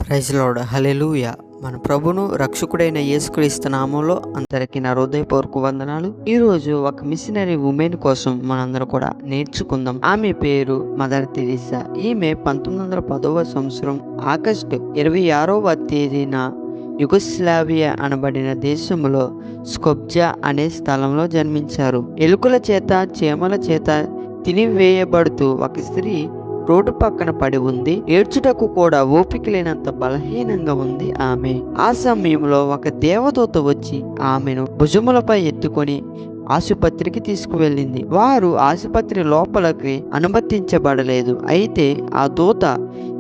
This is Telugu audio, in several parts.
Praise lord. హల్లెలూయా. మన ప్రభును రక్షకుడైన యేసుక్రీస్తు నామంలో అందరికీ నా హృదయపూర్వక వందనాలు. ఈరోజు ఒక మిషనరీ ఉమెన్ కోసం మనందరం కూడా నేర్చుకుందాం. ఆమె పేరు మదర్ తెరీసా. ఈమె 1910వ సంవత్సరం ఆగస్టు 26వ తేదీన యుగోస్లావియా అనబడిన దేశంలో స్కొబ్జా అనే స్థలంలో జన్మించారు. ఎలుకల చేత చీమల చేత తినివేయబడుతూ ఒక స్త్రీ రోడ్డు పక్కన పడి ఉంది. ఏడ్చుటకు కూడా ఓపిక లేనంత బలహీనంగా ఉంది ఆమె. ఆ సమయంలో ఒక దేవదూత వచ్చి ఆమెను భుజములపై ఎత్తుకొని ఆసుపత్రికి తీసుకువెళ్ళింది. వారు ఆసుపత్రి లోపలికి అనుమతించబడలేదు. అయితే ఆ దూత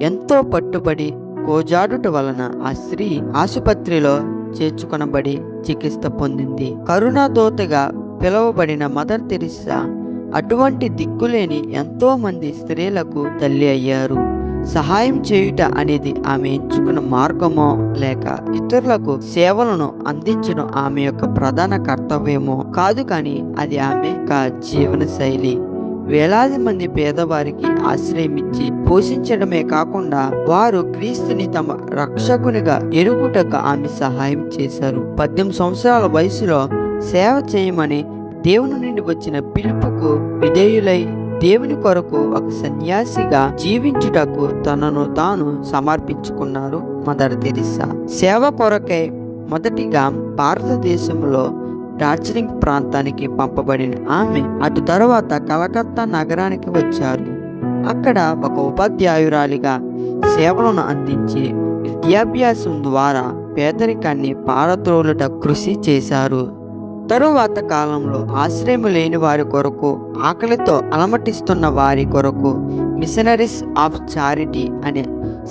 ఎంతో పట్టుబడి కోజాడుట వలన ఆ స్త్రీ ఆసుపత్రిలో చేర్చుకొనబడి చికిత్స పొందింది. కరుణాదూతగా పిలువబడిన మదర్ తెరీసా అటువంటి దిక్కులేని ఎంతో మంది స్త్రీలకు తల్లి అయ్యారు. సహాయం చేయుట అనేది ఆమె ఎంచుకున్న మార్గమో లేక ఇతరులకు సేవలను అందించడం ఆమె యొక్క ప్రధాన కర్తవ్యమో కాదు, కానీ అది ఆమె యొక్క జీవన శైలి. వేలాది మంది పేదవారికి ఆశ్రయం ఇచ్చి పోషించడమే కాకుండా వారు క్రీస్తుని తమ రక్షకునిగా ఎరుగుటకు ఆమె సహాయం చేశారు. 18 సంవత్సరాల వయసులో సేవ చేయమని దేవుని నుండి వచ్చిన పిలుపుకు విధేయులై దేవుని కొరకు ఒక సన్యాసిగా జీవించుటకు తనను తాను సమర్పించుకున్నారు మదర్ తెరీసా. సేవ కొరకై మొదటిగా భారతదేశంలో డార్జిలింగ్ ప్రాంతానికి పంపబడిన ఆమె అటు తర్వాత కలకత్తా నగరానికి వచ్చారు. అక్కడ ఒక ఉపాధ్యాయురాలిగా సేవలను అందించి విద్యాభ్యాసం ద్వారా పేదరికాన్ని పారద్రోలుట కృషి చేశారు. తరువాత కాలంలో ఆశ్రయం లేని వారి కొరకు, ఆకలితో అలమటిస్తున్న వారి కొరకు మిషనరీస్ ఆఫ్ చారిటీ అనే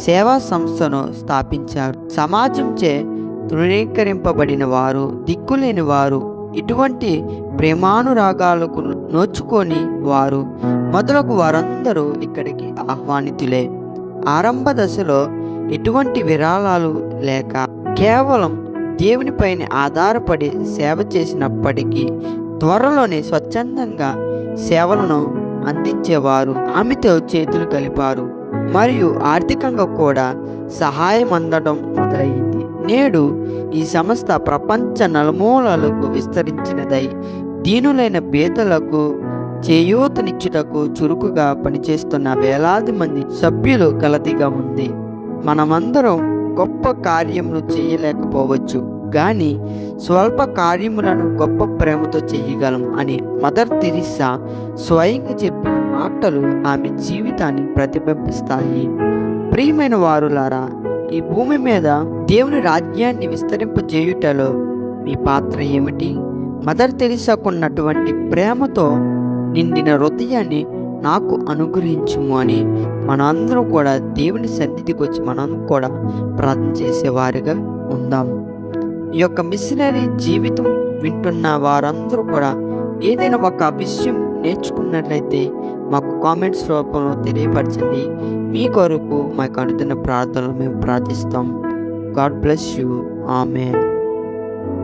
సేవా సంస్థను స్థాపించారు. సమాజంచే తృణీకరింపబడిన వారు, దిక్కులేని వారు, ఇటువంటి ప్రేమానురాగాలకు నోచుకొని వారు మొదలగు వారందరూ ఇక్కడికి ఆహ్వానితులే. ఆరంభ దశలో ఎటువంటి విరాళాలు లేక కేవలం దేవునిపైన ఆధారపడి సేవ చేసినప్పటికీ త్వరలోనే స్వచ్ఛందంగా సేవలను అందించేవారు ఆమెతో చేతులు కలిపారు మరియు ఆర్థికంగా కూడా సహాయం అందడం మొదలైంది. నేడు ఈ సంస్థ ప్రపంచ నలుమూలలకు విస్తరించినదై దీనులైన పేదలకు చేయూతనిచ్చుటకు చురుకుగా పనిచేస్తున్న వేలాది మంది సభ్యులు కలదిగా ఉంది. మనమందరం గొప్ప కార్యములు చేయలేకపోవచ్చు, కానీ స్వల్ప కార్యములను గొప్ప ప్రేమతో చేయగలం అని మదర్ తెరీసా స్వయంగా చెప్పిన మాటలు ఆమె జీవితాన్ని ప్రతిబింబిస్తాయి. ప్రియమైన వారులారా, ఈ భూమి మీద దేవుని రాజ్యాన్ని విస్తరింపజేయుటలో మీ పాత్ర ఏమిటి? మదర్ తెరీసాకున్నటువంటి ప్రేమతో నిండిన హృదయాన్ని నాకు అనుగ్రహించుము అని మనందరం కూడా దేవుని సన్నిధికి వచ్చి మనం కూడా ప్రార్థన చేసేవారిగా ఉందాం. ఈ యొక్క మిషనరీ జీవితం వింటున్న వారందరూ కూడా ఏదైనా ఒక విషయం నేర్చుకున్నట్లయితే మాకు కామెంట్స్ రూపంలో తెలియపరచండి. మీ కొరకు మాకు అనుతున్న ప్రార్థనలు మేము ప్రార్థిస్తాం. God bless you. ఆమేన్.